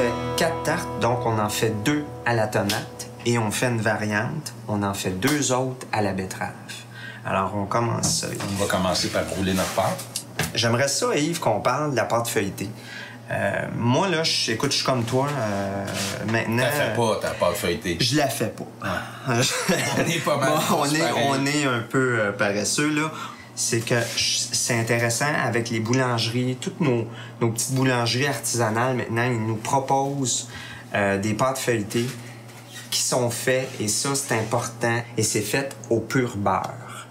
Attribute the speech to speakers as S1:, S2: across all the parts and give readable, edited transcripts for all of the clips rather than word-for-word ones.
S1: fait 4 tartes, donc on en fait 2 à la tomate et on fait une variante, on en fait 2 autres à la betterave. Alors, on commence ça.
S2: On va commencer par rouler notre pâte.
S1: J'aimerais ça, Yves, qu'on parle de la pâte feuilletée. Moi, là, écoute, je suis comme toi. Maintenant.
S2: Tu la fais pas, ta pâte feuilletée.
S1: Je la fais pas.
S2: On est pas mal.
S1: On est un peu paresseux, là. C'est que c'est intéressant avec les boulangeries, toutes nos petites boulangeries artisanales, maintenant, ils nous proposent des pâtes feuilletées qui sont faites, et ça, c'est important, et c'est fait au pur beurre.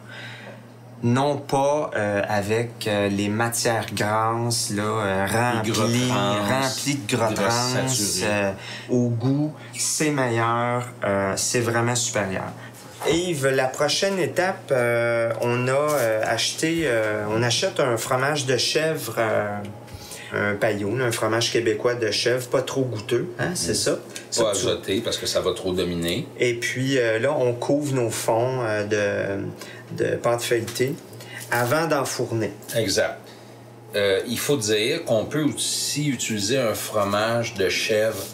S1: Non pas avec les matières grasses, là, remplies de gras trans, au goût, c'est meilleur, c'est vraiment supérieur. Yves, la prochaine étape, on achète un fromage de chèvre, un paillot, un fromage québécois de chèvre, pas trop goûteux, hein, c'est ça?
S2: Pas azoté parce que ça va trop dominer.
S1: Et puis là, on couvre nos fonds de pâte feuilletée avant d'enfourner.
S2: Exact. Il faut dire qu'on peut aussi utiliser un fromage de chèvre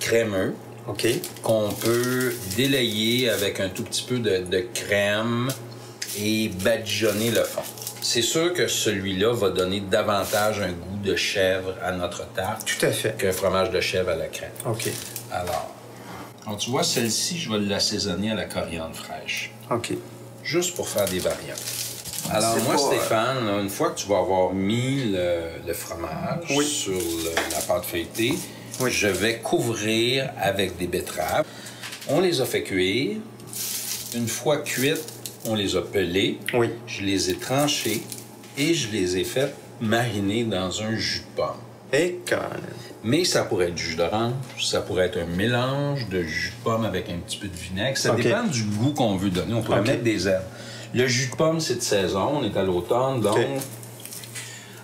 S2: crémeux.
S1: OK.
S2: Qu'on peut délayer avec un tout petit peu de crème et badigeonner le fond. C'est sûr que celui-là va donner davantage un goût de chèvre à notre tarte.
S1: Tout à fait.
S2: Qu'un fromage de chèvre à la crème.
S1: OK.
S2: Alors, tu vois, celle-ci, je vais l'assaisonner à la coriandre fraîche.
S1: OK.
S2: Juste pour faire des variantes. Alors, moi, Stéphane, une fois que tu vas avoir mis le fromage sur la pâte feuilletée, je vais couvrir avec des betteraves. On les a fait cuire. Une fois cuites, on les a pelées.
S1: Oui.
S2: Je les ai tranchées et je les ai fait mariner dans un jus de pomme.
S1: Et
S2: Mais ça pourrait être du jus d'orange, ça pourrait être un mélange de jus de pomme avec un petit peu de vinaigre. Ça dépend du goût qu'on veut donner. On pourrait mettre des herbes. Le jus de pomme, c'est de saison. On est à l'automne, donc...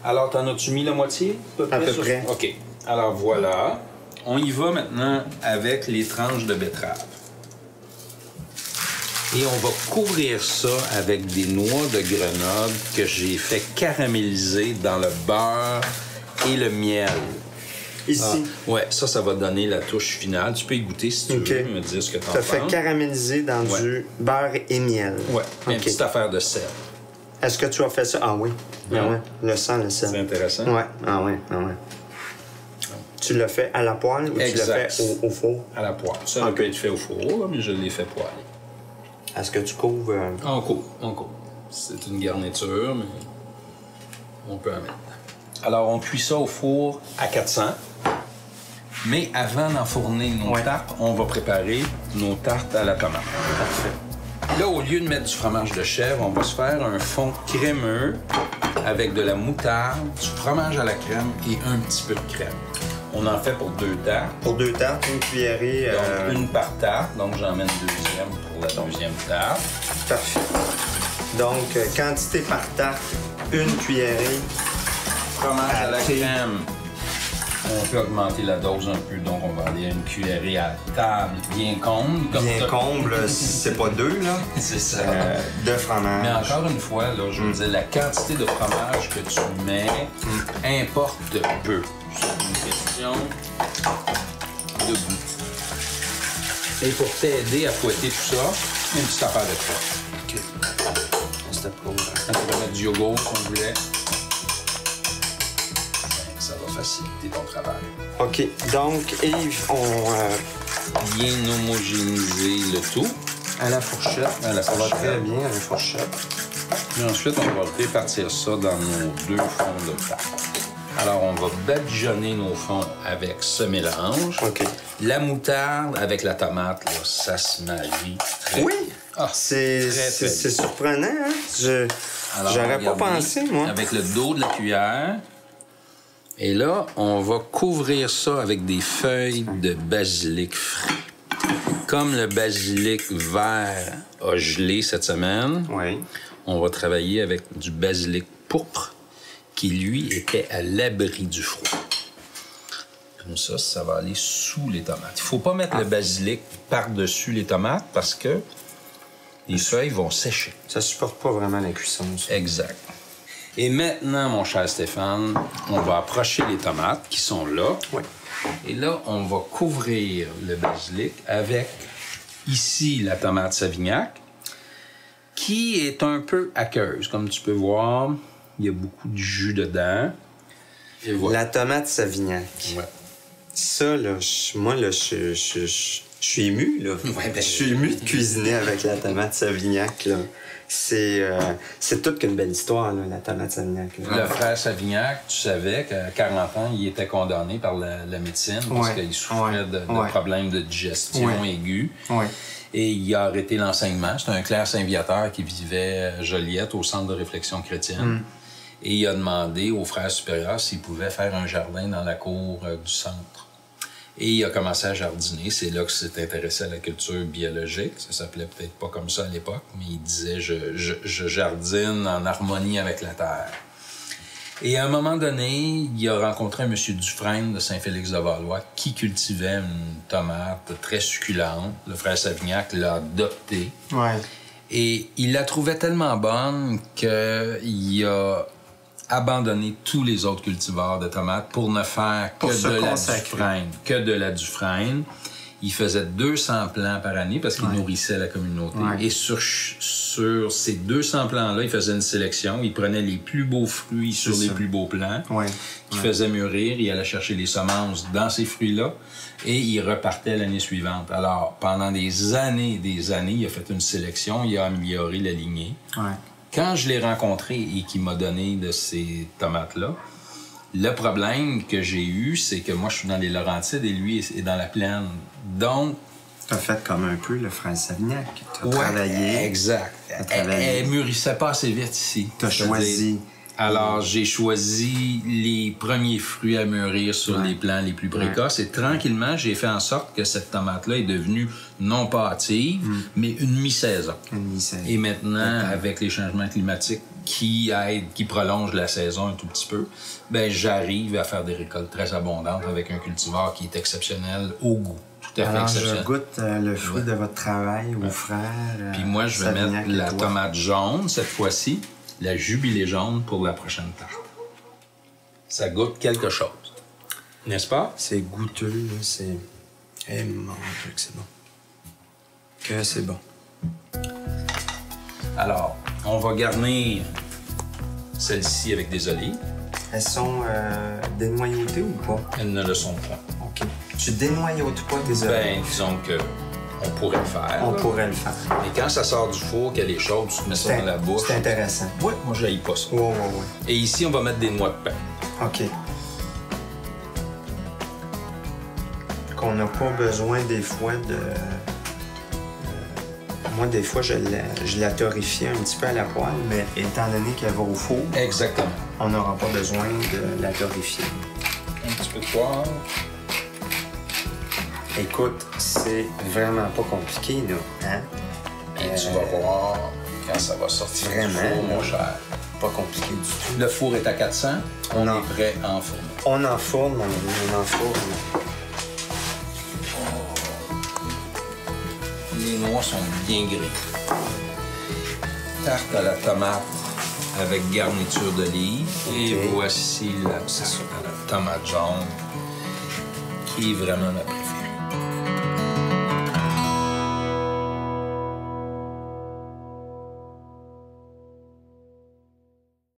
S2: Alors, t'en as-tu mis la moitié?
S1: À peu près.
S2: OK. Alors, voilà. On y va maintenant avec les tranches de betterave. Et on va couvrir ça avec des noix de Grenoble que j'ai fait caraméliser dans le beurre et le miel.
S1: Ici?
S2: Ouais, ça va donner la touche finale. Tu peux y goûter si tu veux, me dire ce que t'en penses.
S1: Ça fait caraméliser dans du beurre et miel.
S2: Ouais, une petite affaire de sel.
S1: Est-ce que tu as fait ça? Ah oui. Ah ouais. Le sel.
S2: C'est intéressant.
S1: Ouais. Ah ouais. Tu l'as fait à la poêle ou tu l'as fait au four?
S2: À la poêle. Ça peut être fait au four, mais je l'ai fait poêler.
S1: Est-ce que tu couvres?
S2: On couvre. C'est une garniture, mais on peut en mettre. Alors, on cuit ça au four à 400. Mais avant d'enfourner nos tartes, on va préparer nos tartes à la tomate.
S1: Parfait.
S2: Là, au lieu de mettre du fromage de chèvre, on va se faire un fond crémeux avec de la moutarde, du fromage à la crème et un petit peu de crème. On en fait pour 2 tartes.
S1: Pour 2 tartes, une cuillerée...
S2: Donc, une par tarte. Donc, j'en mets une deuxième pour la deuxième tarte.
S1: Parfait. Donc, quantité par tarte, une cuillerée.
S2: Fromage à la crème. On peut augmenter la dose un peu, donc on va aller à une cuillerée à table bien comble.
S1: Bien comble, si c'est pas 2, là.
S2: C'est ça.
S1: De fromage.
S2: Mais encore une fois, là, je veux dire, la quantité de fromage que tu mets importe peu. C'est une question de goût. Et pour t'aider à fouetter tout ça, une petite affaire de crème.
S1: OK. C'était pour...
S2: On va mettre du yogourt si on voulait. Ça va faciliter ton travail.
S1: OK. Donc, Yves, on...
S2: Bien homogénéiser le tout.
S1: À la fourchette. Ça va très bien à la fourchette.
S2: Puis ensuite, on va répartir ça dans nos 2 fonds de tarte. Alors, on va badigeonner nos fonds avec ce mélange.
S1: OK.
S2: La moutarde avec la tomate, là, ça se marie très bien.
S1: Ah, c'est surprenant, hein? J'aurais pas pensé, moi.
S2: Avec le dos de la cuillère. Et là, on va couvrir ça avec des feuilles de basilic frais. Comme le basilic vert a gelé cette semaine, on va travailler avec du basilic pourpre qui, lui, était à l'abri du froid. Comme ça va aller sous les tomates. Il ne faut pas mettre le basilic par-dessus les tomates parce que les feuilles vont sécher.
S1: Ça supporte pas vraiment la cuisson, ça.
S2: Exact. Et maintenant, mon cher Stéphane, on va approcher les tomates qui sont là.
S1: Oui.
S2: Et là, on va couvrir le basilic avec, ici, la tomate Savignac, qui est un peu aqueuse. Comme tu peux voir, il y a beaucoup de jus dedans. Et voilà.
S1: La tomate Savignac.
S2: Ouais.
S1: Ça, là, moi, là, je suis ému, là.
S2: Ouais, ben,
S1: je suis ému de cuisiner avec la tomate Savignac, là. C'est toute qu'une belle histoire, là, la tomate Savignac. Là.
S2: Le frère Savignac, tu savais qu'à 40 ans, il était condamné par la médecine parce qu'il souffrait de problèmes de digestion aiguë.
S1: Ouais.
S2: Et il a arrêté l'enseignement. C'était un clerc Saint-Viateur qui vivait à Joliette, au centre de réflexion chrétienne. Et il a demandé au frère supérieur s'il pouvait faire un jardin dans la cour du centre. Et il a commencé à jardiner. C'est là que s'est intéressé à la culture biologique. Ça s'appelait peut-être pas comme ça à l'époque, mais il disait je jardine en harmonie avec la terre. Et à un moment donné, il a rencontré un monsieur Dufresne de Saint-Félix-de-Valois qui cultivait une tomate très succulente. Le frère Savignac l'a adoptée.
S1: Ouais.
S2: Et il la trouvait tellement bonne qu'il a abandonné tous les autres cultivars de tomates pour ne faire que de la Dufresne. Il faisait 200 plants par année parce qu'il nourrissait la communauté. Ouais. Et sur ces 200 plants-là, il faisait une sélection. Il prenait les plus beaux fruits sur les plus beaux plants. Ouais. Il faisait mûrir. Il allait chercher les semences dans ces fruits-là. Et il repartait l'année suivante. Alors, pendant des années, il a fait une sélection. Il a amélioré la lignée. Ouais. Quand je l'ai rencontré et qu'il m'a donné de ces tomates-là, le problème que j'ai eu, c'est que moi, je suis dans les Laurentides et lui est dans la plaine. Donc...
S1: T'as fait comme un peu le frère Savignac. T'as travaillé.
S2: Exact. Elle mûrissait pas assez vite ici.
S1: T'as choisi.
S2: Alors, j'ai choisi les premiers fruits à mûrir sur les plants les plus précoces. Et tranquillement, j'ai fait en sorte que cette tomate-là est devenue non pas hâtive, mais une mi-saison.
S1: Une mi-saison.
S2: Et maintenant, avec les changements climatiques qui prolongent la saison un tout petit peu, ben j'arrive à faire des récoltes très abondantes avec un cultivar qui est exceptionnel au goût. Tout à fait exceptionnel.
S1: Je goûte le fruit de votre travail aux frères.
S2: Puis moi, je vais mettre la tomate jaune cette fois-ci. La jubilée jaune pour la prochaine tarte. Ça goûte quelque chose. N'est-ce pas?
S1: C'est goûteux, là, c'est... Eh mon Dieu, que c'est bon. Que c'est bon.
S2: Alors, on va garnir celle-ci avec des olives.
S1: Elles sont dénoyautées ou pas?
S2: Elles ne le sont pas.
S1: OK. Tu dénoyautes pas tes olives?
S2: Ben, disons que... On pourrait le faire.
S1: On pourrait le faire.
S2: Mais quand ça sort du four, qu'elle est chaude, tu mets ça dans la bouche.
S1: C'est intéressant.
S2: Oui, moi, je n'haïs pas ça.
S1: Oui.
S2: Et ici, on va mettre des noix de pain.
S1: OK. Qu'on n'a pas besoin des fois de... Moi, des fois, je la torréfie un petit peu à la poêle, mais étant donné qu'elle va au four...
S2: Exactement.
S1: On n'aura pas besoin de la torréfier.
S2: Un petit peu de poivre.
S1: Écoute, c'est vraiment pas compliqué, là. Hein?
S2: Et tu vas voir quand ça va sortir
S1: vraiment,
S2: du four, mon cher.
S1: Pas compliqué du tout.
S2: Le four est à 400. On est prêt à enfourner.
S1: On enfourne, on enfourne.
S2: Les noix sont bien grillées. Tarte à la tomate avec garniture d'olive. Okay. Et voici la tomate jaune qui est vraiment ma préférée.